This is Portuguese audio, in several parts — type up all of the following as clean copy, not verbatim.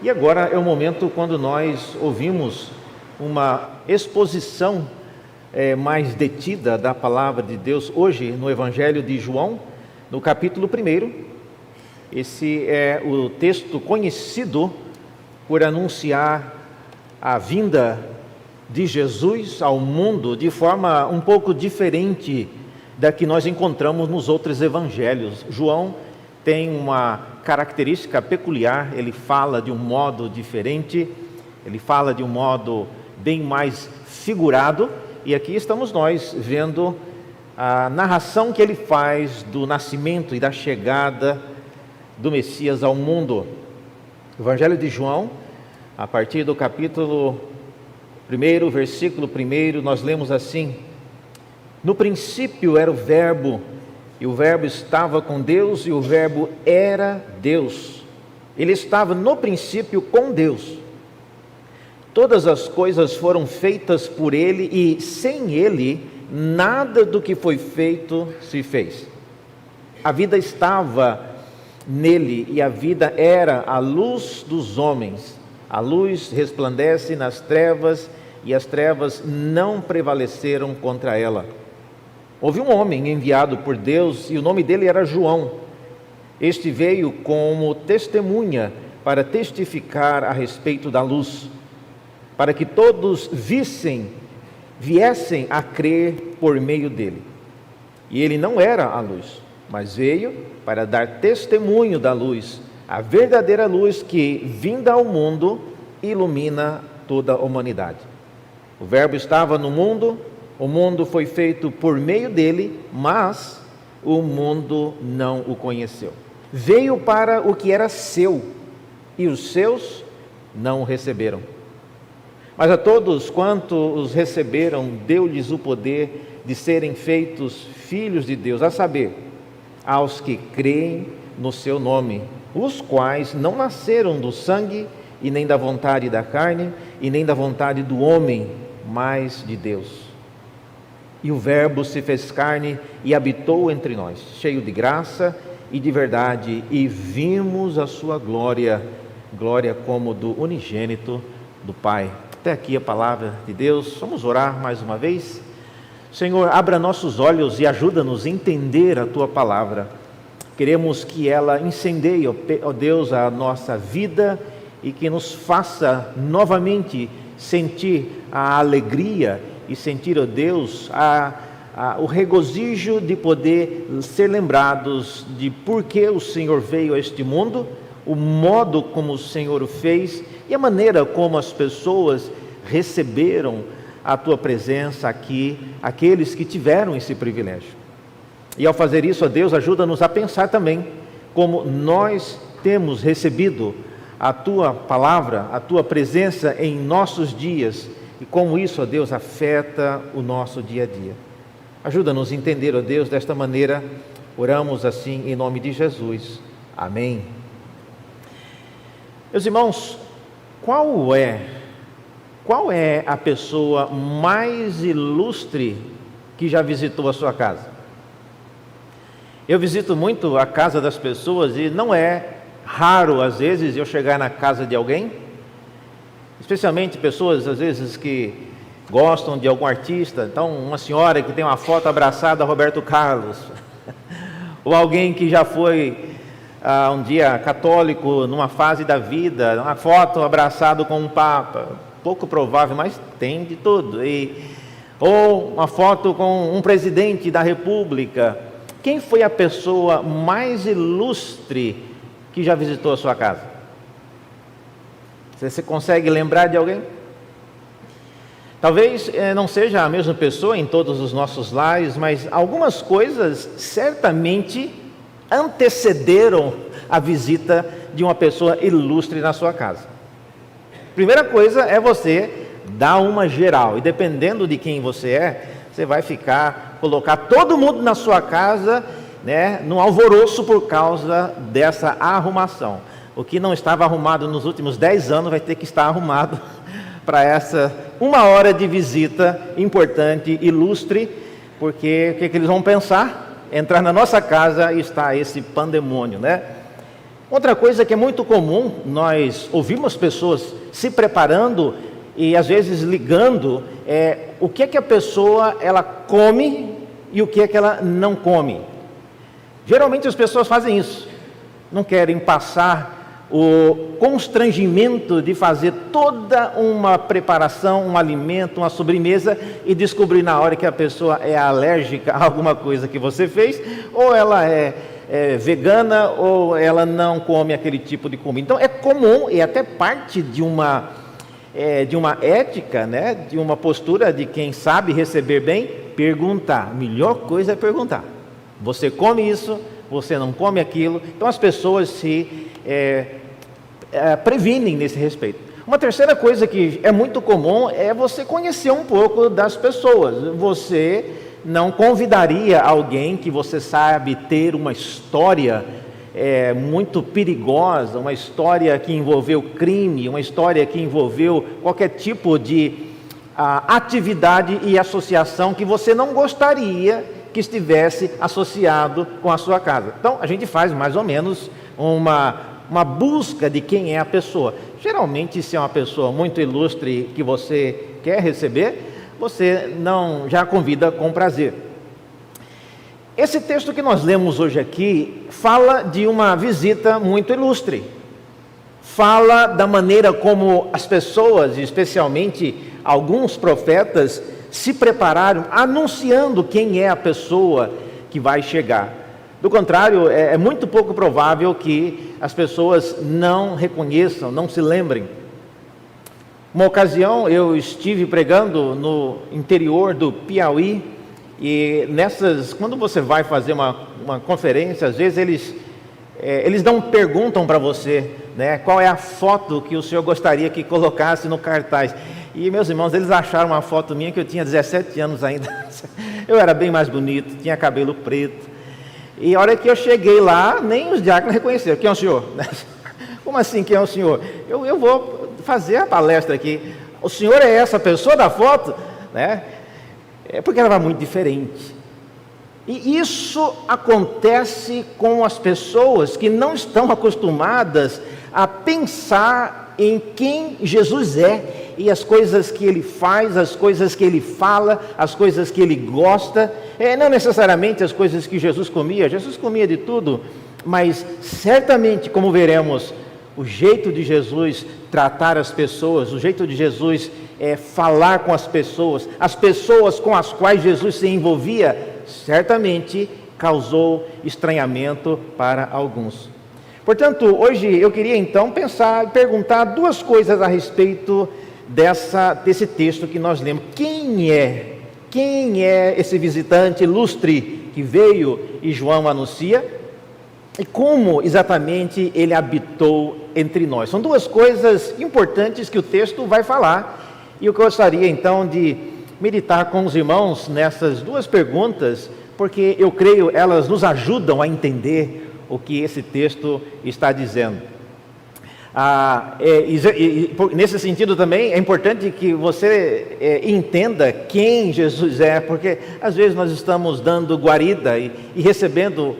E agora é o momento quando nós ouvimos uma exposição mais detida da palavra de Deus, hoje no Evangelho de João, no capítulo 1. Esse é o texto conhecido por anunciar a vinda de Jesus ao mundo de forma um pouco diferente da que nós encontramos nos outros evangelhos. João tem uma característica peculiar, ele fala de um modo diferente, ele fala de um modo bem mais figurado, e aqui estamos nós vendo a narração que ele faz do nascimento e da chegada do Messias ao mundo. O Evangelho de João, a partir do capítulo 1, versículo 1, nós lemos assim: no princípio era o Verbo, e o Verbo estava com Deus, e o Verbo era Deus. Ele estava no princípio com Deus. Todas as coisas foram feitas por Ele, e sem Ele, nada do que foi feito se fez. A vida estava nele, e a vida era a luz dos homens. A luz resplandece nas trevas, e as trevas não prevaleceram contra ela. Houve um homem enviado por Deus, e o nome dele era João. Este veio como testemunha para testificar a respeito da luz, para que todos viessem a crer por meio dele. E ele não era a luz, mas veio para dar testemunho da luz, a verdadeira luz que, vinda ao mundo, ilumina toda a humanidade. O Verbo estava no mundo, o mundo foi feito por meio dele, mas o mundo não o conheceu. Veio para o que era seu, e os seus não o receberam. Mas a todos quanto os receberam, deu-lhes o poder de serem feitos filhos de Deus, a saber, aos que creem no seu nome, os quais não nasceram do sangue, e nem da vontade da carne, e nem da vontade do homem, mas de Deus. E o Verbo se fez carne e habitou entre nós, cheio de graça e de verdade, e vimos a sua glória, glória como do unigênito do Pai. Até aqui a palavra de Deus. Vamos orar mais uma vez. Senhor, abra nossos olhos e ajuda-nos a entender a Tua palavra. Queremos que ela incendeie, ó Deus, a nossa vida e que nos faça novamente sentir a alegria e sentir, ó Deus, o regozijo de poder ser lembrados de por que o Senhor veio a este mundo, o modo como o Senhor o fez e a maneira como as pessoas receberam a Tua presença aqui, aqueles que tiveram esse privilégio. E ao fazer isso, ó Deus, ajuda-nos a pensar também como nós temos recebido a Tua palavra, a Tua presença em nossos dias, e como isso, ó Deus, afeta o nosso dia a dia. Ajuda-nos a entender, ó Deus, desta maneira. Oramos assim em nome de Jesus. Amém. Meus irmãos, qual é a pessoa mais ilustre que já visitou a sua casa? Eu visito muito a casa das pessoas e não é raro, às vezes, eu chegar na casa de alguém, especialmente pessoas, às vezes, que gostam de algum artista. Então, uma senhora que tem uma foto abraçada a Roberto Carlos, ou alguém que já foi um dia católico numa fase da vida, uma foto abraçado com um papa, pouco provável, mas tem de tudo, ou uma foto com um presidente da república. Quem foi a pessoa mais ilustre que já visitou a sua casa? Você consegue lembrar de alguém? Talvez não seja a mesma pessoa em todos os nossos lares, mas algumas coisas certamente antecederam a visita de uma pessoa ilustre na sua casa. Primeira coisa é você dar uma geral, e dependendo de quem você é, você vai colocar todo mundo na sua casa, num alvoroço por causa dessa arrumação. O que não estava arrumado nos últimos 10 anos vai ter que estar arrumado para essa 1 hora de visita importante, ilustre, porque o que eles vão pensar? Entrar na nossa casa e está esse pandemônio, Outra coisa que é muito comum, nós ouvimos pessoas se preparando e às vezes ligando, o que é que a pessoa ela come e o que é que ela não come. Geralmente as pessoas fazem isso, não querem passar o constrangimento de fazer toda uma preparação, um alimento, uma sobremesa e descobrir na hora que a pessoa é alérgica a alguma coisa que você fez, ou ela é vegana, ou ela não come aquele tipo de comida. Então é comum e até parte de uma ética, né, de uma postura de quem sabe receber bem, perguntar. A melhor coisa é perguntar. Você come isso? Você não come aquilo? Então as pessoas se previnem nesse respeito. Uma terceira coisa que é muito comum é você conhecer um pouco das pessoas. Você não convidaria alguém que você sabe ter uma história muito perigosa, uma história que envolveu crime, uma história que envolveu qualquer tipo de atividade e associação que você não gostaria que estivesse associado com a sua casa. Então, a gente faz mais ou menos uma busca de quem é a pessoa. Geralmente, se é uma pessoa muito ilustre que você quer receber, você não já convida com prazer. Esse texto que nós lemos hoje aqui fala de uma visita muito ilustre. Fala da maneira como as pessoas, especialmente alguns profetas, se prepararam anunciando quem é a pessoa que vai chegar. Do contrário, é muito pouco provável que as pessoas não reconheçam, não se lembrem. Uma ocasião eu estive pregando no interior do Piauí e quando você vai fazer uma conferência, às vezes eles perguntam para você, né, qual é a foto que o senhor gostaria que colocasse no cartaz. E meus irmãos, eles acharam uma foto minha que eu tinha 17 anos ainda. Eu era bem mais bonito, tinha cabelo preto. E a hora que eu cheguei lá, nem os diáconos reconheceram. Quem é o senhor? Como assim, quem é o senhor? Eu vou fazer a palestra aqui. O senhor é essa pessoa da foto? Né? É porque ela era muito diferente. E isso acontece com as pessoas que não estão acostumadas a pensar em quem Jesus é e as coisas que ele faz, as coisas que ele fala, as coisas que ele gosta. Não necessariamente as coisas que Jesus comia de tudo, mas certamente, como veremos, o jeito de Jesus tratar as pessoas, o jeito de Jesus falar com as pessoas com as quais Jesus se envolvia, certamente causou estranhamento para alguns. Portanto, hoje eu queria então perguntar duas coisas a respeito desse texto que nós lemos. Quem é esse visitante ilustre que veio e João anuncia? E como exatamente ele habitou entre nós? São duas coisas importantes que o texto vai falar. E eu gostaria então de meditar com os irmãos nessas duas perguntas, porque eu creio elas nos ajudam a entender o que esse texto está dizendo. Nesse sentido também é importante que você entenda quem Jesus é, porque às vezes nós estamos dando guarida e recebendo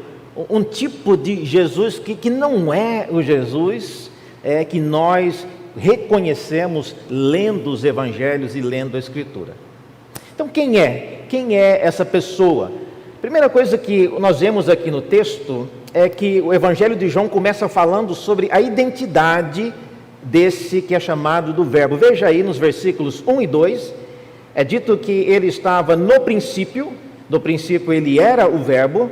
um tipo de Jesus que não é o Jesus que nós reconhecemos lendo os evangelhos e lendo a Escritura. Então quem é essa pessoa? Primeira coisa que nós vemos aqui no texto é que o Evangelho de João começa falando sobre a identidade desse que é chamado do Verbo. Veja aí nos versículos 1 e 2, é dito que ele estava no princípio ele era o Verbo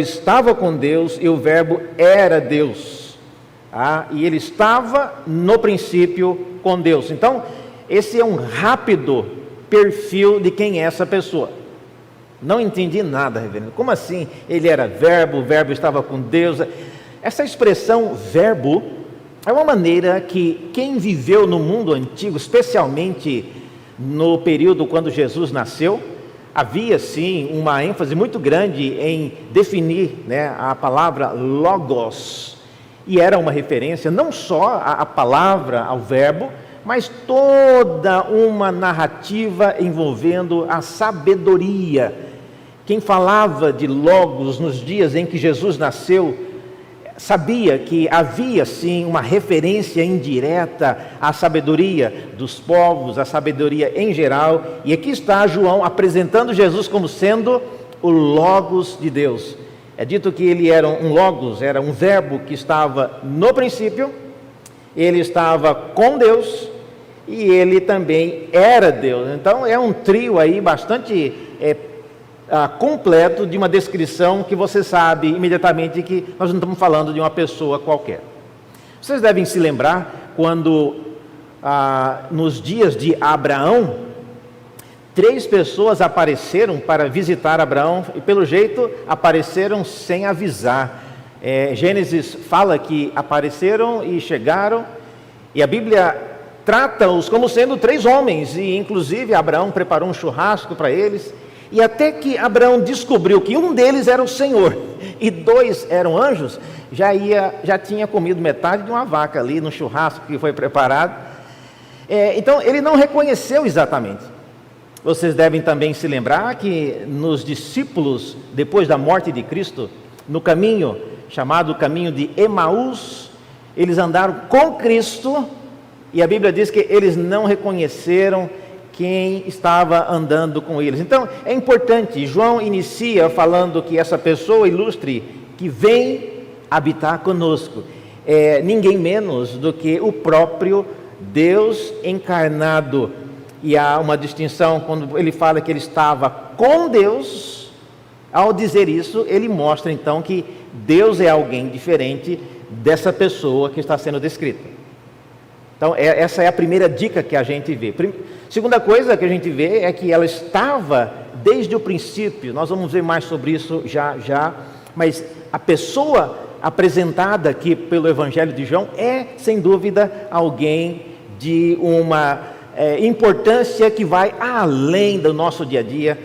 estava com Deus e o Verbo era Deus. E ele estava no princípio com Deus. Então, esse é um rápido perfil de quem é essa pessoa. Não entendi nada, reverendo. Como assim? Ele era verbo, o verbo estava com Deus. Essa expressão verbo é uma maneira que quem viveu no mundo antigo, especialmente no período quando Jesus nasceu, havia sim uma ênfase muito grande em definir, a palavra logos. E era uma referência não só à palavra, ao verbo, mas toda uma narrativa envolvendo a sabedoria. Quem falava de logos nos dias em que Jesus nasceu sabia que havia sim uma referência indireta à sabedoria dos povos, à sabedoria em geral, e aqui está João apresentando Jesus como sendo o Logos de Deus. É dito que ele era um Logos, era um verbo que estava no princípio, ele estava com Deus e ele também era Deus. Então é um trio aí bastante completo de uma descrição que você sabe imediatamente que nós não estamos falando de uma pessoa qualquer. Vocês devem se lembrar quando nos dias de Abraão, 3 pessoas apareceram para visitar Abraão e pelo jeito apareceram sem avisar. Gênesis fala que apareceram e chegaram, e a Bíblia trata-os como sendo 3 homens, e inclusive Abraão preparou um churrasco para eles. E até que Abraão descobriu que um deles era o Senhor e 2 eram anjos, já tinha comido metade de uma vaca ali no churrasco que foi preparado. Então ele não reconheceu exatamente. Vocês devem também se lembrar que nos discípulos, depois da morte de Cristo, no caminho chamado caminho de Emaús, eles andaram com Cristo e a Bíblia diz que eles não reconheceram quem estava andando com eles. Então é importante, João inicia falando que essa pessoa ilustre que vem habitar conosco é ninguém menos do que o próprio Deus encarnado. E há uma distinção quando ele fala que ele estava com Deus. Ao dizer isso, ele mostra então que Deus é alguém diferente dessa pessoa que está sendo descrita. Então essa é a primeira dica que a gente vê. Segunda coisa que a gente vê é que ela estava desde o princípio. Nós vamos ver mais sobre isso já, mas a pessoa apresentada aqui pelo Evangelho de João é, sem dúvida, alguém de uma importância que vai além do nosso dia a dia,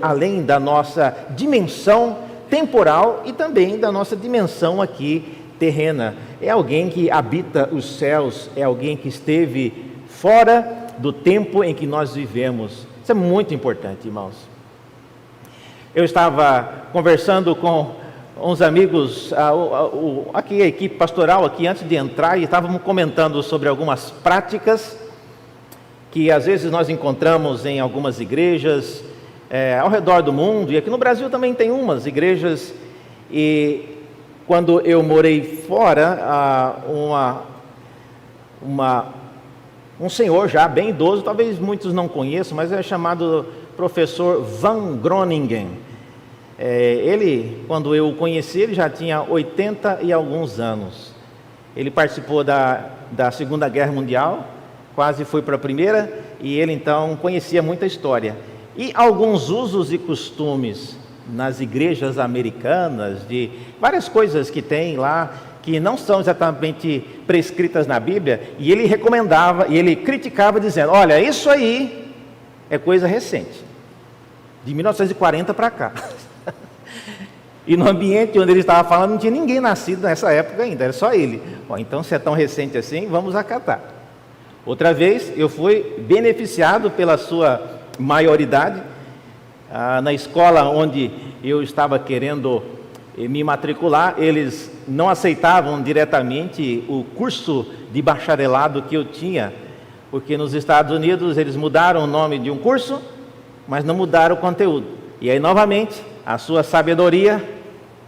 além da nossa dimensão temporal e também da nossa dimensão aqui terrena. É alguém que habita os céus, é alguém que esteve fora do tempo em que nós vivemos. Isso é muito importante, irmãos. Eu estava conversando com uns amigos, aqui a equipe pastoral aqui antes de entrar, e estávamos comentando sobre algumas práticas que às vezes nós encontramos em algumas igrejas ao redor do mundo, e aqui no Brasil também tem umas igrejas. E quando eu morei fora, um senhor já bem idoso, talvez muitos não conheçam, mas é chamado professor Van Groningen. Ele, quando eu o conheci, ele já tinha 80 e alguns anos. Ele participou da Segunda Guerra Mundial, quase foi para a Primeira, e ele então conhecia muita história. E alguns usos e costumes nas igrejas americanas, de várias coisas que tem lá, que não são exatamente prescritas na Bíblia, e ele recomendava, e ele criticava dizendo, olha, isso aí é coisa recente, de 1940 para cá. E no ambiente onde ele estava falando, não tinha ninguém nascido nessa época ainda, era só ele. Bom, então se é tão recente assim, vamos acatar. Outra vez, eu fui beneficiado pela sua maioridade, na escola onde eu estava querendo me matricular, eles não aceitavam diretamente o curso de bacharelado que eu tinha, porque nos Estados Unidos eles mudaram o nome de um curso, mas não mudaram o conteúdo. E aí novamente, a sua sabedoria,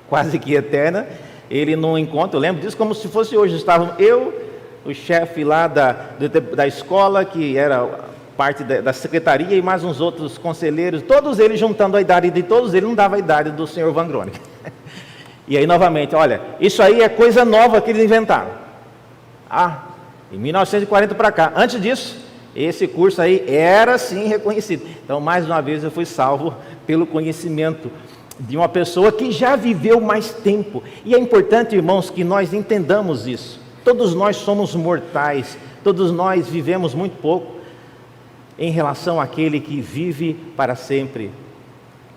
quase que eterna, ele não encontra, eu lembro disso como se fosse hoje, estavam eu, o chefe lá da escola, que era parte da secretaria, e mais uns outros conselheiros, todos eles juntando a idade de todos eles, não dava a idade do senhor Van Groningen. E aí novamente, olha, isso aí é coisa nova que eles inventaram. Em 1940 para cá. Antes disso, esse curso aí era sim reconhecido. Então, mais uma vez, eu fui salvo pelo conhecimento de uma pessoa que já viveu mais tempo. E é importante, irmãos, que nós entendamos isso. Todos nós somos mortais, todos nós vivemos muito pouco em relação àquele que vive para sempre.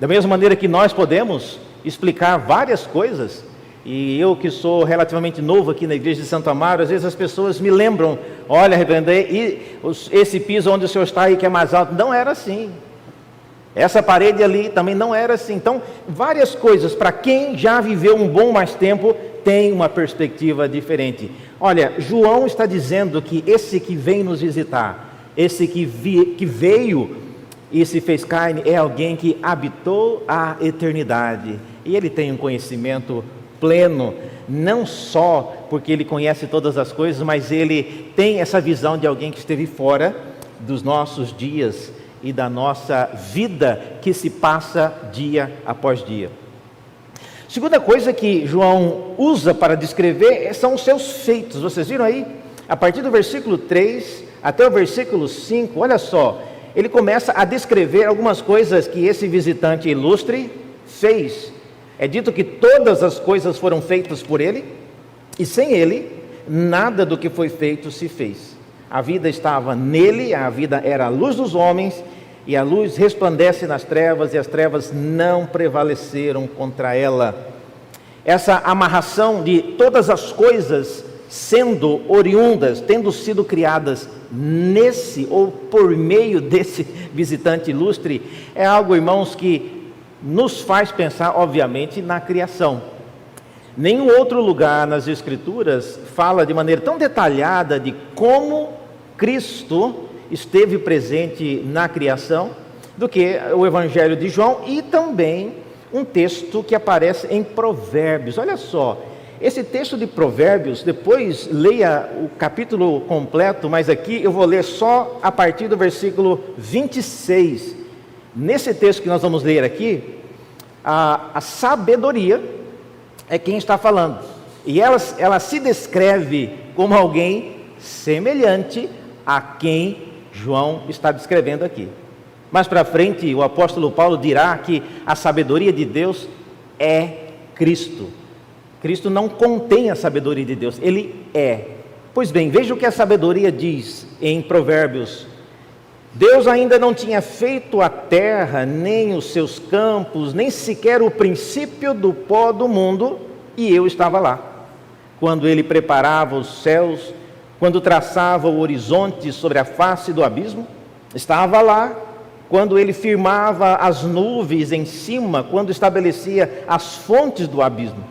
Da mesma maneira que nós podemos explicar várias coisas, e eu que sou relativamente novo aqui na igreja de Santo Amaro, às vezes as pessoas me lembram, olha, reverendo, esse piso onde o senhor está aí que é mais alto, não era assim. Essa parede ali também não era assim. Então, várias coisas, para quem já viveu um bom mais tempo, tem uma perspectiva diferente. Olha, João está dizendo que esse que vem nos visitar, esse que veio e se fez carne, é alguém que habitou a eternidade. E ele tem um conhecimento pleno, não só porque ele conhece todas as coisas, mas ele tem essa visão de alguém que esteve fora dos nossos dias e da nossa vida que se passa dia após dia. Segunda coisa que João usa para descrever são os seus feitos. Vocês viram aí? A partir do versículo 3 até o versículo 5, olha só, ele começa a descrever algumas coisas que esse visitante ilustre fez. É dito que todas as coisas foram feitas por ele, e sem ele, nada do que foi feito se fez. A vida estava nele, a vida era a luz dos homens, e a luz resplandece nas trevas, e as trevas não prevaleceram contra ela. Essa amarração de todas as coisas sendo oriundas, tendo sido criadas nesse ou por meio desse visitante ilustre, é algo, irmãos, que nos faz pensar, obviamente, na criação. Nenhum outro lugar nas Escrituras fala de maneira tão detalhada de como Cristo esteve presente na criação do que o Evangelho de João, e também um texto que aparece em Provérbios. Olha só, esse texto de Provérbios, depois leia o capítulo completo, mas aqui eu vou ler só a partir do versículo 26. Nesse texto que nós vamos ler aqui, a sabedoria é quem está falando, e ela se descreve como alguém semelhante a quem João está descrevendo aqui. Mais para frente, o apóstolo Paulo dirá que a sabedoria de Deus é Cristo. Cristo não contém a sabedoria de Deus, ele é. Pois bem, veja o que a sabedoria diz em Provérbios. Deus ainda não tinha feito a terra, nem os seus campos, nem sequer o princípio do pó do mundo, e eu estava lá. Quando ele preparava os céus, quando traçava o horizonte sobre a face do abismo, estava lá. Quando ele firmava as nuvens em cima, quando estabelecia as fontes do abismo,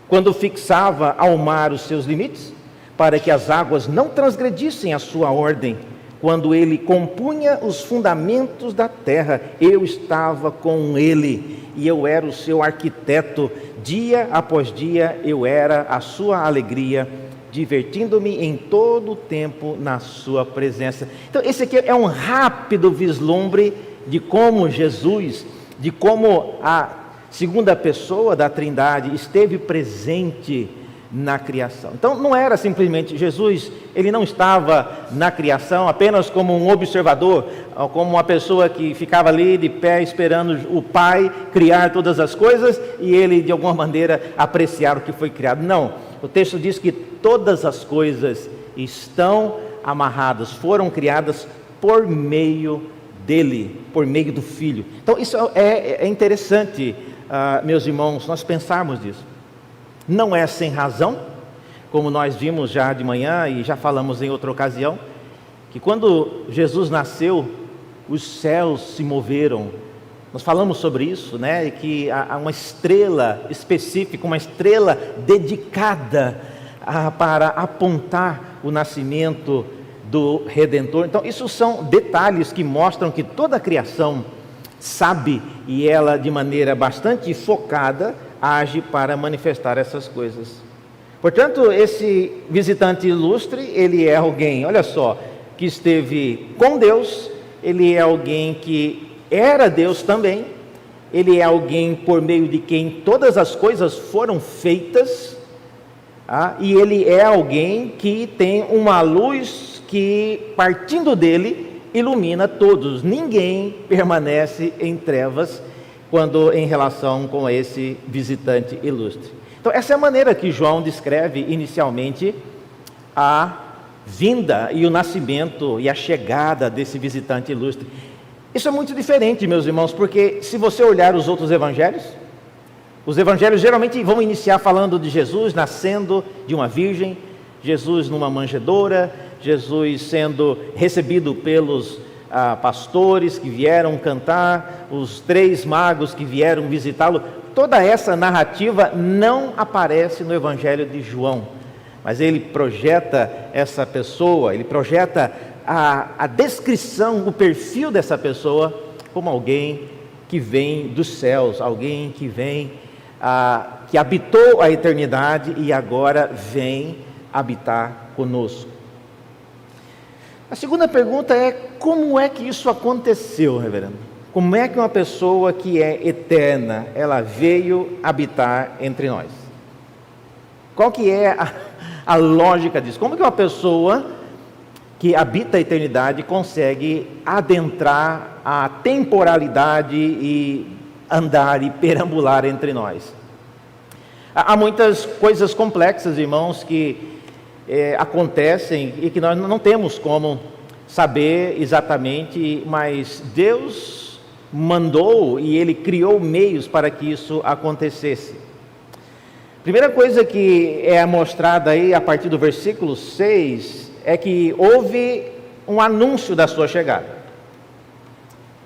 quando fixava ao mar os seus limites, para que as águas não transgredissem a sua ordem, quando ele compunha os fundamentos da terra, eu estava com ele, e eu era o seu arquiteto. Dia após dia eu era a sua alegria, divertindo-me em todo o tempo na sua presença. Então esse aqui é um rápido vislumbre de como Jesus, de como a segunda pessoa da Trindade esteve presente na criação. Então não era simplesmente Jesus, ele não estava na criação apenas como um observador, como uma pessoa que ficava ali de pé esperando o Pai criar todas as coisas e ele de alguma maneira apreciar o que foi criado. Não, o texto diz que todas as coisas estão amarradas, foram criadas por meio dele, por meio do Filho. Então isso é interessante, meus irmãos, nós pensarmos nisso. Não é sem razão, como nós vimos já de manhã e já falamos em outra ocasião, que quando Jesus nasceu, os céus se moveram. Nós falamos sobre isso, né? E que há uma estrela específica, uma estrela dedicada para apontar o nascimento do Redentor. Então, isso são detalhes que mostram que toda a criação sabe, e ela de maneira bastante focada age para manifestar essas coisas. Portanto, esse visitante ilustre, ele é alguém, olha só, que esteve com Deus, ele é alguém que era Deus também, ele é alguém por meio de quem todas as coisas foram feitas, e ele é alguém que tem uma luz que, partindo dele, ilumina todos. Ninguém permanece em trevas quando em relação com esse visitante ilustre. Então essa é a maneira que João descreve inicialmente a vinda e o nascimento e a chegada desse visitante ilustre. Isso é muito diferente, meus irmãos, porque se você olhar os outros evangelhos, os evangelhos geralmente vão iniciar falando de Jesus nascendo de uma virgem, Jesus numa manjedoura, Jesus sendo recebido pelos pastores que vieram cantar, os 3 magos que vieram visitá-lo. Toda essa narrativa não aparece no Evangelho de João, mas ele projeta essa pessoa, ele projeta a descrição, o perfil dessa pessoa como alguém que vem dos céus, alguém que vem, que habitou a eternidade e agora vem habitar conosco. A segunda pergunta é: como é que isso aconteceu, reverendo? Como é que uma pessoa que é eterna, ela veio habitar entre nós? Qual que é a lógica disso? Como que uma pessoa que habita a eternidade consegue adentrar a temporalidade e andar e perambular entre nós? Há muitas coisas complexas, irmãos, que acontecem e que nós não temos como saber exatamente, mas Deus mandou e Ele criou meios para que isso acontecesse. Primeira coisa que é mostrada aí a partir do versículo 6 é que houve um anúncio da sua chegada.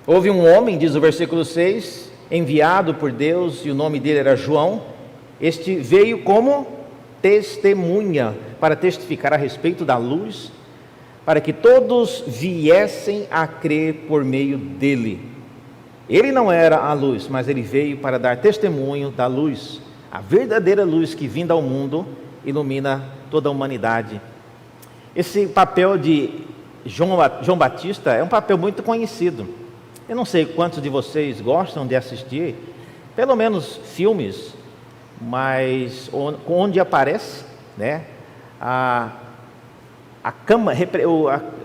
Houve um homem, diz o versículo 6, enviado por Deus, e o nome dele era João. Este veio como testemunha para testificar a respeito da luz, para que todos viessem a crer por meio dele. Ele não era a luz, mas ele veio para dar testemunho da luz, a verdadeira luz que, vinda ao mundo, ilumina toda a humanidade. Esse papel de João Batista é um papel muito conhecido. Eu não sei quantos de vocês gostam de assistir, pelo menos filmes, mas onde aparece, né,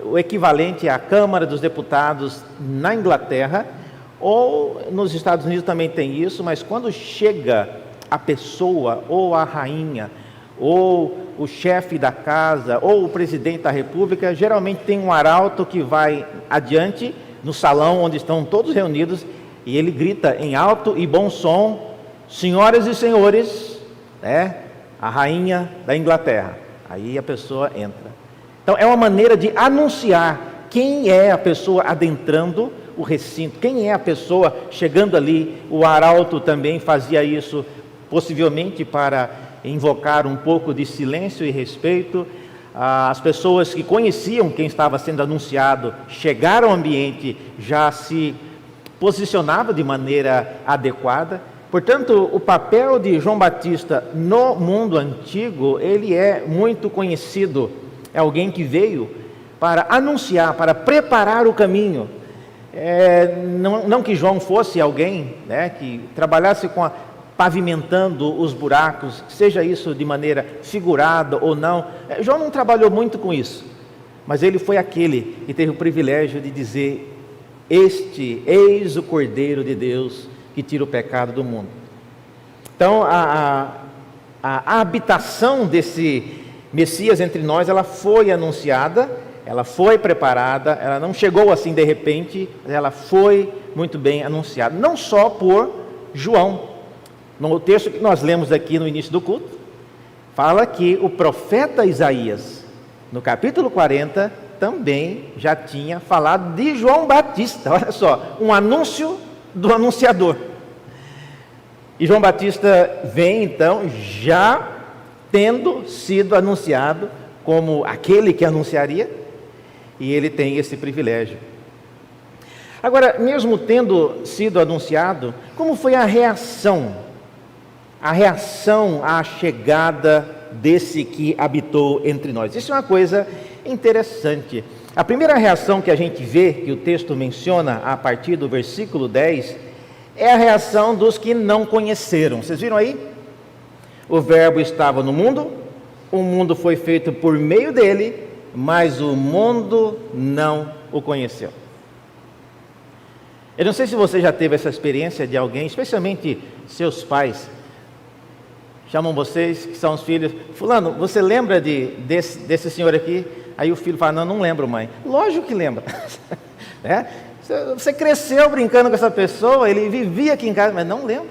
o equivalente à Câmara dos Deputados na Inglaterra, ou nos Estados Unidos também tem isso, mas quando chega a pessoa, ou a rainha, ou o chefe da casa, ou o presidente da república, geralmente tem um arauto que vai adiante, no salão onde estão todos reunidos, e ele grita em alto e bom som: senhoras e senhores, né, a rainha da Inglaterra. Aí a pessoa entra. Então é uma maneira de anunciar quem é a pessoa adentrando o recinto, quem é a pessoa chegando ali. O arauto também fazia isso, possivelmente para invocar um pouco de silêncio e respeito. As pessoas que conheciam quem estava sendo anunciado chegaram ao ambiente, já se posicionavam de maneira adequada. Portanto, o papel de João Batista no mundo antigo, ele é muito conhecido. É alguém que veio para anunciar, para preparar o caminho. Não que João fosse alguém, né, que trabalhasse pavimentando os buracos, seja isso de maneira figurada ou não. João não trabalhou muito com isso, mas ele foi aquele que teve o privilégio de dizer: eis o Cordeiro de Deus que tira o pecado do mundo. Então, a habitação desse Messias entre nós, ela foi anunciada, ela foi preparada, ela não chegou assim de repente, mas ela foi muito bem anunciada, não só por João. No texto que nós lemos aqui no início do culto, fala que o profeta Isaías, no capítulo 40, também já tinha falado de João Batista. Olha só, um anúncio do anunciador. E João Batista vem então já tendo sido anunciado como aquele que anunciaria, e ele tem esse privilégio. Agora, mesmo tendo sido anunciado, como foi a reação à chegada desse que habitou entre nós? Isso é uma coisa interessante. A primeira reação que a gente vê, que o texto menciona a partir do versículo 10, é a reação dos que não conheceram. Vocês viram aí? O verbo estava no mundo, o mundo foi feito por meio dele, mas o mundo não o conheceu. Eu não sei se você já teve essa experiência de alguém, especialmente seus pais, chamam vocês, que são os filhos: fulano, você lembra desse senhor aqui? Aí o filho fala: não lembro, mãe. Lógico que lembra. Né? Você cresceu brincando com essa pessoa, ele vivia aqui em casa, mas não lembro.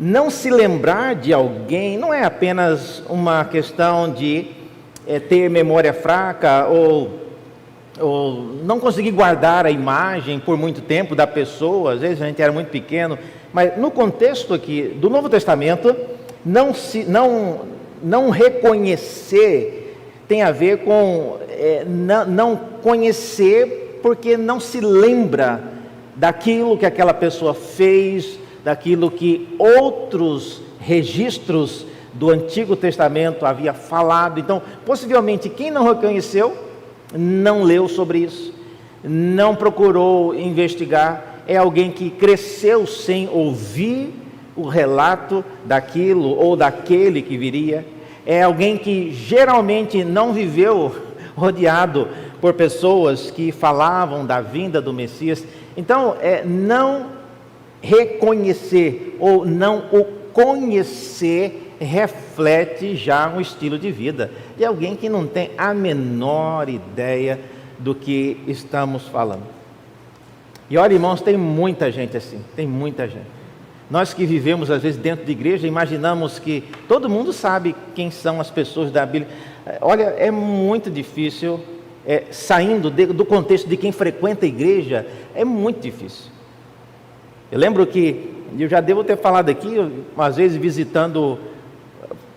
Não se lembrar de alguém não é apenas uma questão de ter memória fraca ou ou não consegui guardar a imagem por muito tempo da pessoa, às vezes a gente era muito pequeno, mas no contexto aqui do Novo Testamento, não reconhecer tem a ver com não conhecer porque não se lembra daquilo que aquela pessoa fez, daquilo que outros registros do Antigo Testamento havia falado. Então, possivelmente, quem não reconheceu, não leu sobre isso, não procurou investigar, é alguém que cresceu sem ouvir o relato daquilo ou daquele que viria, é alguém que geralmente não viveu rodeado por pessoas que falavam da vinda do Messias. Então, não reconhecer ou não o conhecer reflete já um estilo de vida de alguém que não tem a menor ideia do que estamos falando. E olha, irmãos, tem muita gente assim, tem muita gente. Nós que vivemos às vezes dentro de igreja, imaginamos que todo mundo sabe quem são as pessoas da Bíblia. Olha, é muito difícil, saindo do contexto de quem frequenta a igreja, é muito difícil. Eu lembro que, eu já devo ter falado aqui, às vezes visitando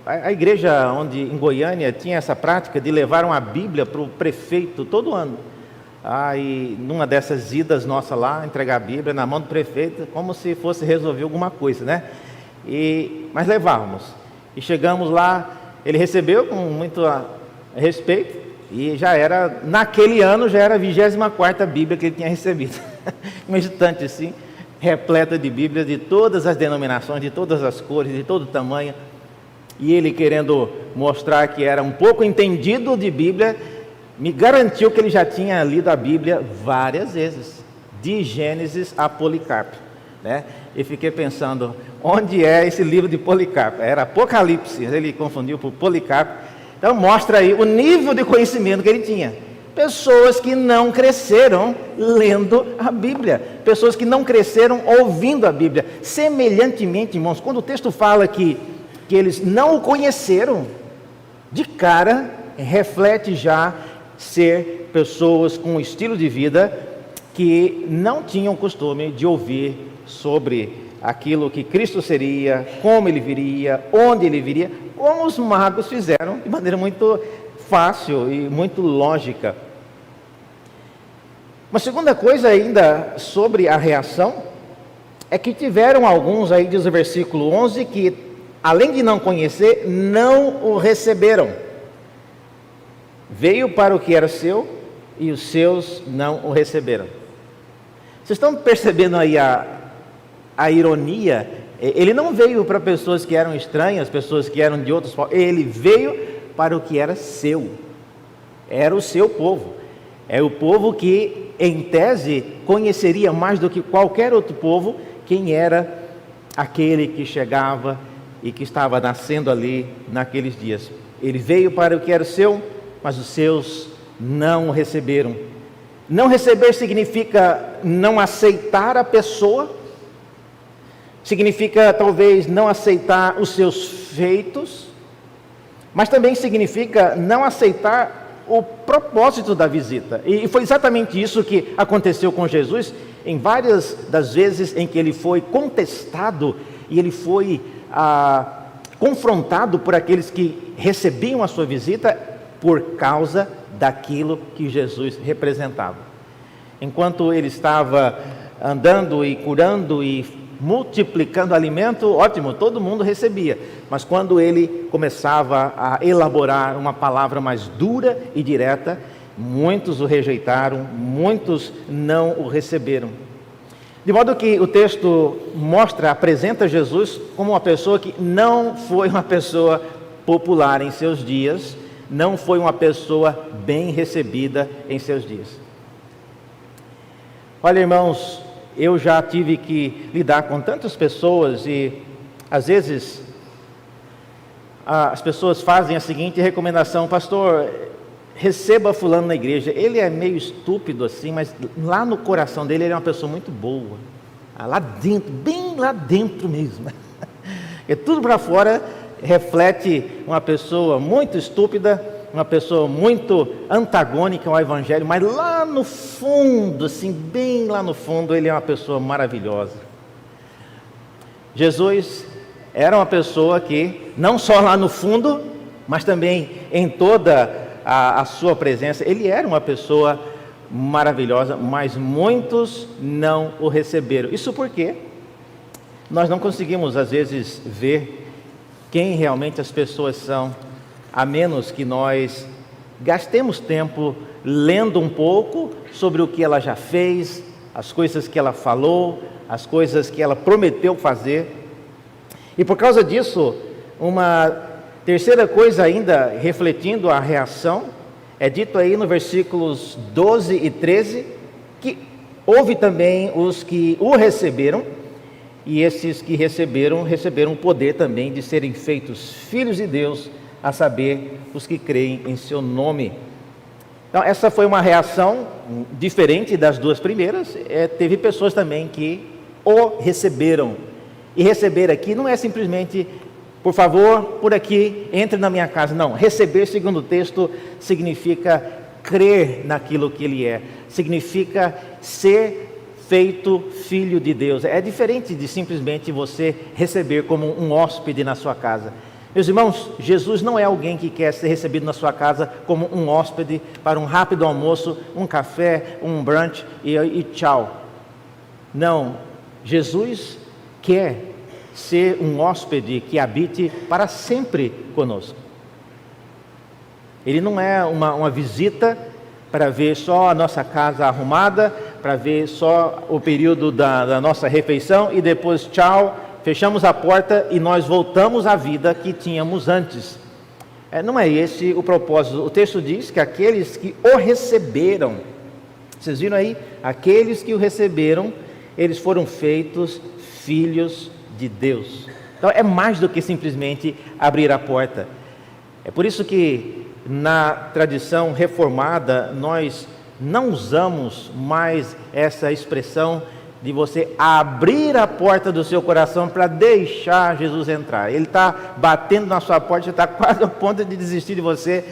a igreja onde em Goiânia tinha essa prática de levar uma Bíblia para o prefeito todo ano. E numa dessas idas nossa lá, entregar a Bíblia na mão do prefeito, como se fosse resolver alguma coisa, né? Mas levávamos. E chegamos lá, ele recebeu com muito respeito, e naquele ano, já era a 24ª Bíblia que ele tinha recebido. Uma estante assim, repleta de Bíblias de todas as denominações, de todas as cores, de todo tamanho. E ele, querendo mostrar que era um pouco entendido de Bíblia, me garantiu que ele já tinha lido a Bíblia várias vezes, de Gênesis a Policarpo, né? E fiquei pensando, onde é esse livro de Policarpo? Era Apocalipse, ele confundiu por Policarpo. Então mostra aí o nível de conhecimento que ele tinha. Pessoas que não cresceram lendo a Bíblia, pessoas que não cresceram ouvindo a Bíblia. Semelhantemente, irmãos, quando o texto fala que eles não o conheceram, de cara reflete já ser pessoas com um estilo de vida que não tinham costume de ouvir sobre aquilo que Cristo seria, como Ele viria, onde Ele viria, como os magos fizeram de maneira muito fácil e muito lógica. Uma segunda coisa ainda sobre a reação é que tiveram alguns, aí diz o versículo 11, que além de não conhecer, não o receberam. Veio para o que era seu e os seus não o receberam. Vocês estão percebendo aí a ironia? Ele não veio para pessoas que eram estranhas, pessoas que eram de outros povos. Ele veio para o que era seu. Era o seu povo. É o povo que, em tese, conheceria mais do que qualquer outro povo quem era aquele que chegava e que estava nascendo ali naqueles dias. Ele veio para o que era seu, mas os seus não o receberam. Não receber significa não aceitar a pessoa, significa talvez não aceitar os seus feitos, mas também significa não aceitar o propósito da visita. E foi exatamente isso que aconteceu com Jesus em várias das vezes em que ele foi contestado e ele foi confrontado por aqueles que recebiam a sua visita por causa daquilo que Jesus representava. Enquanto ele estava andando e curando e multiplicando alimento, ótimo, todo mundo recebia. Mas quando ele começava a elaborar uma palavra mais dura e direta, muitos o rejeitaram, muitos não o receberam. De modo que o texto apresenta Jesus como uma pessoa que não foi uma pessoa popular em seus dias, não foi uma pessoa bem recebida em seus dias. Olha, irmãos, eu já tive que lidar com tantas pessoas e às vezes as pessoas fazem a seguinte recomendação: pastor, receba fulano na igreja, ele é meio estúpido assim, mas lá no coração dele ele é uma pessoa muito boa, lá dentro, bem lá dentro mesmo, e tudo para fora reflete uma pessoa muito estúpida, uma pessoa muito antagônica ao Evangelho, mas lá no fundo, assim, bem lá no fundo, ele é uma pessoa maravilhosa. Jesus era uma pessoa que, não só lá no fundo, mas também em toda a sua presença, ele era uma pessoa maravilhosa, mas muitos não o receberam. Isso porque nós não conseguimos, às vezes, ver quem realmente as pessoas são, a menos que nós gastemos tempo lendo um pouco sobre o que ela já fez, as coisas que ela falou, as coisas que ela prometeu fazer. E por causa disso, uma terceira coisa ainda, refletindo a reação, é dito aí no versículos 12 e 13, que houve também os que o receberam, e esses que receberam o poder também de serem feitos filhos de Deus, a saber, os que creem em seu nome. Então, essa foi uma reação diferente das duas primeiras. Teve pessoas também que o receberam. E receber aqui não é simplesmente, por favor, por aqui, entre na minha casa. Não, receber, segundo o texto, significa crer naquilo que ele é. Significa ser feito filho de Deus. É diferente de simplesmente você receber como um hóspede na sua casa. Meus irmãos, Jesus não é alguém que quer ser recebido na sua casa como um hóspede para um rápido almoço, um café, um brunch e tchau. Não, Jesus quer ser um hóspede que habite para sempre conosco. Ele não é uma visita para ver só a nossa casa arrumada, para ver só o período da nossa refeição e depois tchau, fechamos a porta e nós voltamos à vida que tínhamos antes. Não é esse o propósito. O texto diz que aqueles que o receberam, vocês viram aí? Aqueles que o receberam, eles foram feitos filhos de Deus. Então é mais do que simplesmente abrir a porta. É por isso que na tradição reformada nós não usamos mais essa expressão de você abrir a porta do seu coração para deixar Jesus entrar. Ele está batendo na sua porta, você está quase a ponto de desistir de você.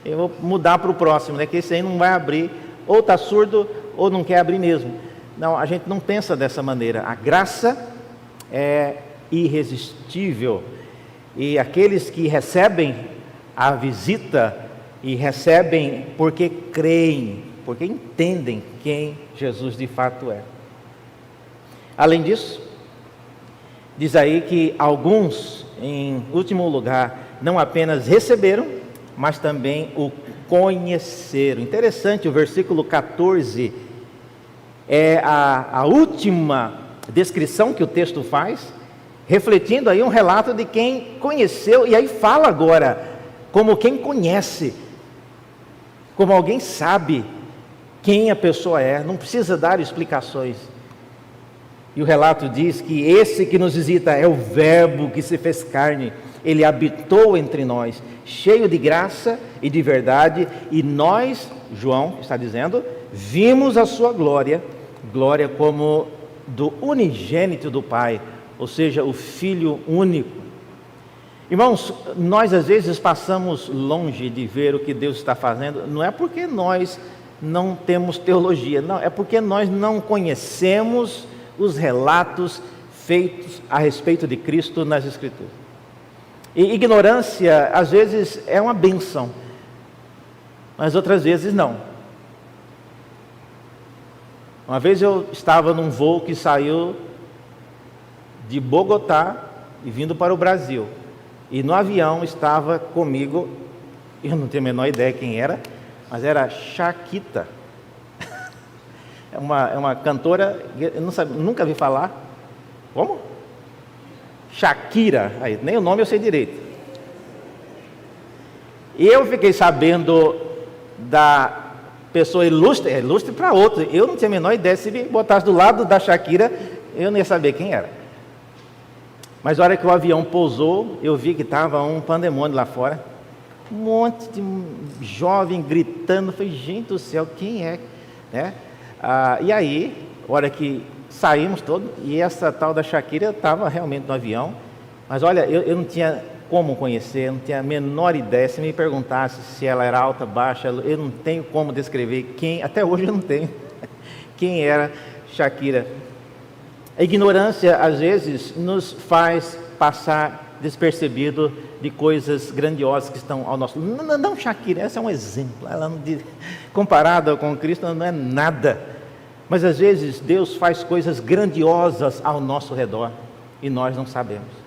Eu vou mudar para o próximo, né? Que esse aí não vai abrir, ou está surdo ou não quer abrir mesmo. Não, a gente não pensa dessa maneira. A graça é irresistível, e aqueles que recebem a visita e recebem porque creem, porque entendem quem Jesus de fato é. Além disso, diz aí que alguns, em último lugar, não apenas receberam, mas também o conheceram. Interessante, o versículo 14 é a última descrição que o texto faz, refletindo aí um relato de quem conheceu, e aí fala agora como quem conhece, como alguém sabe quem a pessoa é, não precisa dar explicações. E o relato diz que esse que nos visita é o Verbo que se fez carne, ele habitou entre nós, cheio de graça e de verdade, e nós, João está dizendo, vimos a sua glória, glória como do unigênito do Pai, ou seja, o Filho único. Irmãos, nós às vezes passamos longe de ver o que Deus está fazendo, não é porque nós não temos teologia, não, é porque nós não conhecemos os relatos feitos a respeito de Cristo nas Escrituras. E ignorância, às vezes, é uma bênção, mas outras vezes não. Uma vez eu estava num voo que saiu de Bogotá e vindo para o Brasil, e no avião estava comigo, eu não tenho a menor ideia quem era, mas era Shakira. É uma cantora, eu nunca vi falar. Como? Shakira, aí, nem o nome eu sei direito. E eu fiquei sabendo da pessoa ilustre para outro. Eu não tinha a menor ideia, se me botasse do lado da Shakira, eu não ia saber quem era. Mas na hora que o avião pousou, eu vi que estava um pandemônio lá fora. Um monte de jovem gritando. Eu falei, gente do céu, quem é? Né? E aí, na hora que saímos todos, e essa tal da Shakira estava realmente no avião. Mas olha, eu não tinha como conhecer, eu não tinha a menor ideia. Se me perguntasse se ela era alta, baixa, eu não tenho como descrever quem, até hoje eu não tenho, quem era Shakira. A ignorância, às vezes, nos faz passar despercebido de coisas grandiosas que estão ao nosso lado. Não, Shakira, esse é um exemplo. Ela, comparada com Cristo, não é nada. Mas, às vezes, Deus faz coisas grandiosas ao nosso redor e nós não sabemos.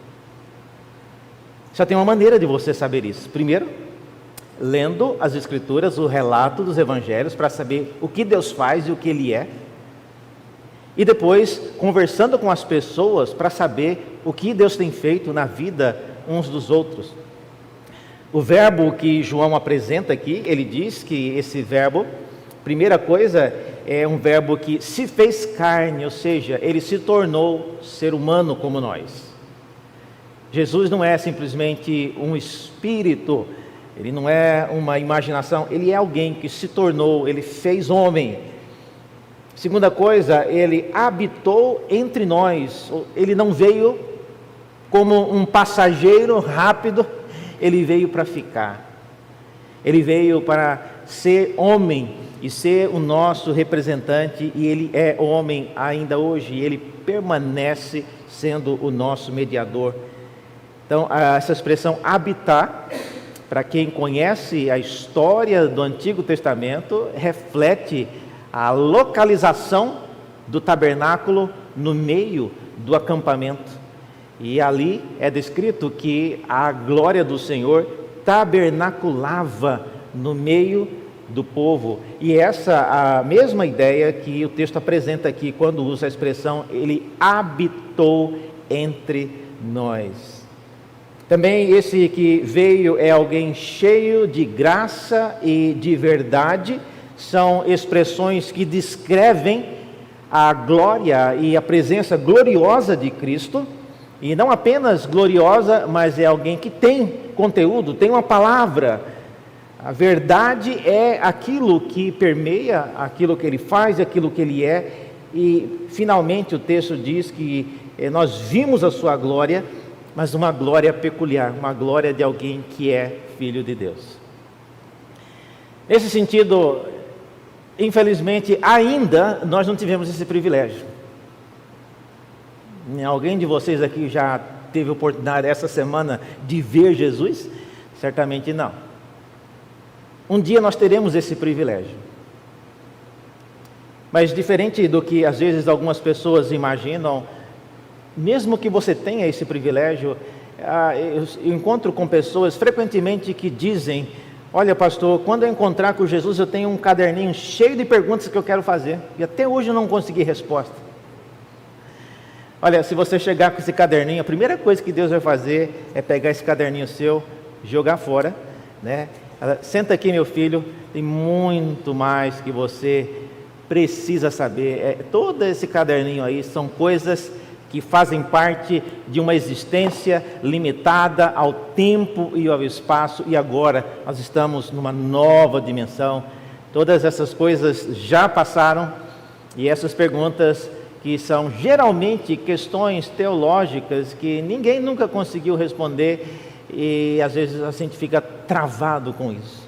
Só tem uma maneira de você saber isso. Primeiro, lendo as Escrituras, o relato dos Evangelhos, para saber o que Deus faz e o que Ele é. E depois, conversando com as pessoas para saber o que Deus tem feito na vida uns dos outros. O verbo que João apresenta aqui, ele diz que esse verbo, primeira coisa, é um verbo que se fez carne, ou seja, ele se tornou ser humano como nós. Jesus não é simplesmente um espírito, ele não é uma imaginação, ele é alguém que se tornou, ele fez homem. Segunda coisa, ele habitou entre nós, ele não veio como um passageiro rápido, ele veio para ficar. Ele veio para ser homem e ser o nosso representante, e ele é homem ainda hoje, e ele permanece sendo o nosso mediador. Então, essa expressão habitar, para quem conhece a história do Antigo Testamento, reflete a localização do tabernáculo no meio do acampamento. E ali é descrito que a glória do Senhor tabernaculava no meio do povo. E essa a mesma ideia que o texto apresenta aqui, quando usa a expressão, ele habitou entre nós. Também esse que veio é alguém cheio de graça e de verdade. São expressões que descrevem a glória e a presença gloriosa de Cristo, e não apenas gloriosa, mas é alguém que tem conteúdo, tem uma palavra. A verdade é aquilo que permeia aquilo que ele faz, aquilo que ele é, e finalmente o texto diz que nós vimos a sua glória, mas uma glória peculiar, uma glória de alguém que é filho de Deus. Nesse sentido, infelizmente, ainda nós não tivemos esse privilégio. Alguém de vocês aqui já teve oportunidade essa semana de ver Jesus? Certamente não. Um dia nós teremos esse privilégio. Mas diferente do que às vezes algumas pessoas imaginam, mesmo que você tenha esse privilégio, eu encontro com pessoas frequentemente que dizem: olha, pastor, quando eu encontrar com Jesus, eu tenho um caderninho cheio de perguntas que eu quero fazer, e até hoje eu não consegui resposta. Olha, se você chegar com esse caderninho, a primeira coisa que Deus vai fazer é pegar esse caderninho seu, jogar fora, né? Senta aqui, meu filho, tem muito mais que você precisa saber. Todo esse caderninho aí são coisas que fazem parte de uma existência limitada ao tempo e ao espaço, e agora nós estamos numa nova dimensão. Todas essas coisas já passaram, e essas perguntas, que são geralmente questões teológicas que ninguém nunca conseguiu responder, e às vezes a gente fica travado com isso.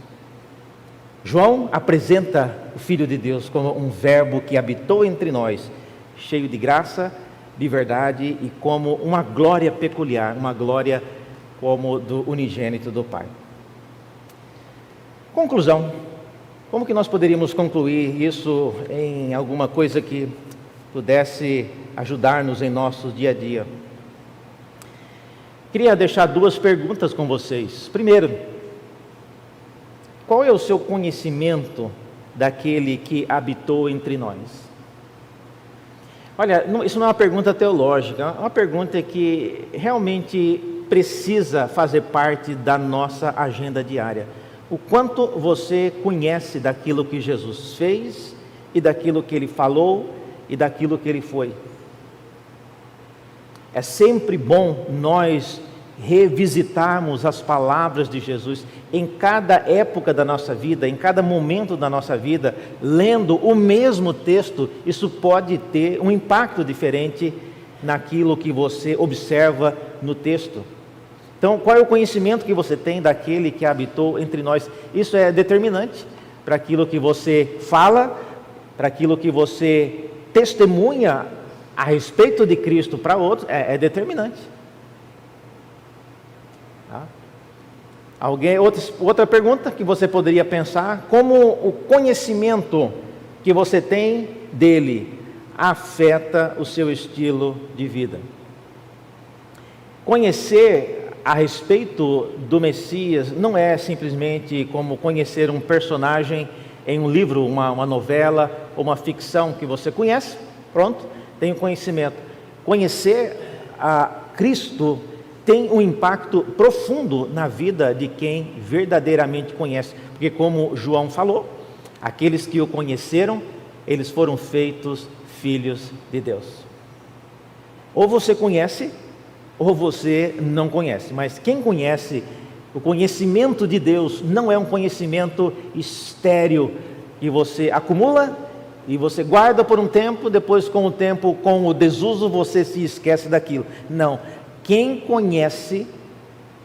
João apresenta o Filho de Deus como um verbo que habitou entre nós, cheio de graça, de verdade, e como uma glória peculiar, uma glória como do unigênito do Pai. Conclusão. Como que nós poderíamos concluir isso em alguma coisa que pudesse ajudar-nos em nosso dia a dia? Queria deixar duas perguntas com vocês. Primeiro, qual é o seu conhecimento daquele que habitou entre nós? Olha, isso não é uma pergunta teológica, é uma pergunta que realmente precisa fazer parte da nossa agenda diária. O quanto você conhece daquilo que Jesus fez, e daquilo que Ele falou, e daquilo que Ele foi. É sempre bom nós revisitarmos as palavras de Jesus em cada época da nossa vida, em cada momento da nossa vida, lendo o mesmo texto. Isso pode ter um impacto diferente naquilo que você observa no texto. Então, qual é o conhecimento que você tem daquele que habitou entre nós? Isso é determinante para aquilo que você fala, para aquilo que você testemunha a respeito de Cristo para outros, é determinante. Tá? Outra pergunta que você poderia pensar: como o conhecimento que você tem dele afeta o seu estilo de vida? Conhecer a respeito do Messias não é simplesmente como conhecer um personagem em um livro, uma novela ou uma ficção que você conhece, pronto, tem o conhecimento. Conhecer a Cristo tem um impacto profundo na vida de quem verdadeiramente conhece, porque como João falou, aqueles que o conheceram, eles foram feitos filhos de Deus. Ou você conhece, ou você não conhece, mas quem conhece, o conhecimento de Deus não é um conhecimento estéril que você acumula e você guarda por um tempo, depois com o tempo, com o desuso, você se esquece daquilo. Não, quem conhece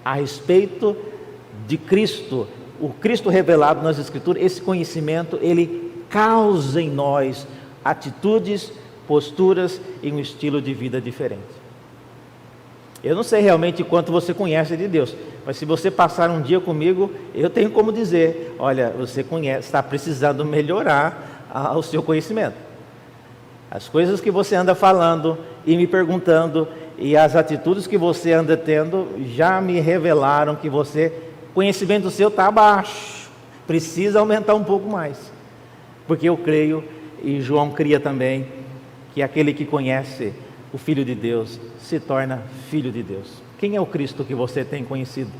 a respeito de Cristo, o Cristo revelado nas Escrituras, esse conhecimento, ele causa em nós atitudes, posturas e um estilo de vida diferente. Eu não sei realmente quanto você conhece de Deus, mas se você passar um dia comigo, eu tenho como dizer: olha, você conhece, está precisando melhorar o seu conhecimento. As coisas que você anda falando e me perguntando, e as atitudes que você anda tendo, já me revelaram que conhecimento seu está abaixo, precisa aumentar um pouco mais. Porque eu creio, e João cria também, que aquele que conhece o Filho de Deus se torna filho de Deus. Quem é o Cristo que você tem conhecido?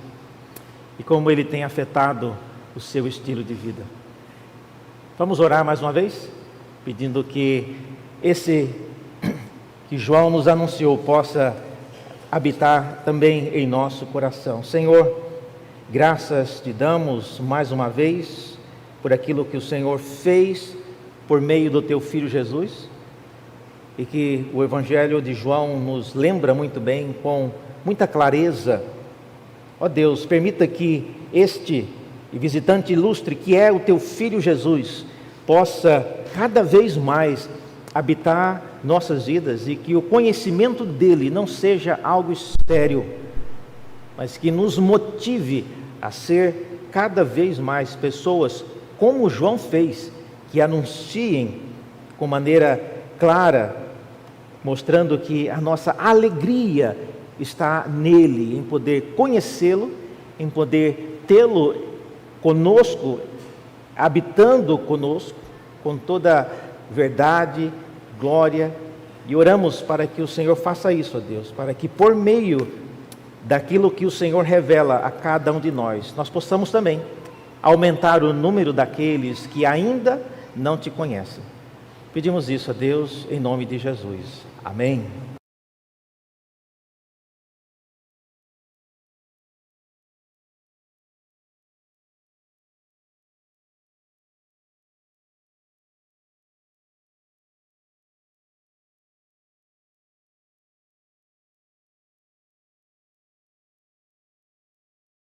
E como ele tem afetado o seu estilo de vida? Vamos orar mais uma vez, pedindo que que João nos anunciou possa habitar também em nosso coração. Senhor, graças te damos mais uma vez por aquilo que o Senhor fez por meio do teu Filho Jesus, e que o Evangelho de João nos lembra muito bem, com muita clareza. Ó Deus, permita que este visitante ilustre, que é o teu Filho Jesus, possa cada vez mais habitar nossas vidas, e que o conhecimento dele não seja algo estéril, mas que nos motive a ser cada vez mais pessoas como João fez, que anunciem com maneira clara, mostrando que a nossa alegria está nele, em poder conhecê-lo, em poder tê-lo conosco, habitando conosco, com toda verdade, glória. E oramos para que o Senhor faça isso, ó Deus, para que por meio daquilo que o Senhor revela a cada um de nós, nós possamos também aumentar o número daqueles que ainda não te conhecem. Pedimos isso a Deus em nome de Jesus. Amém.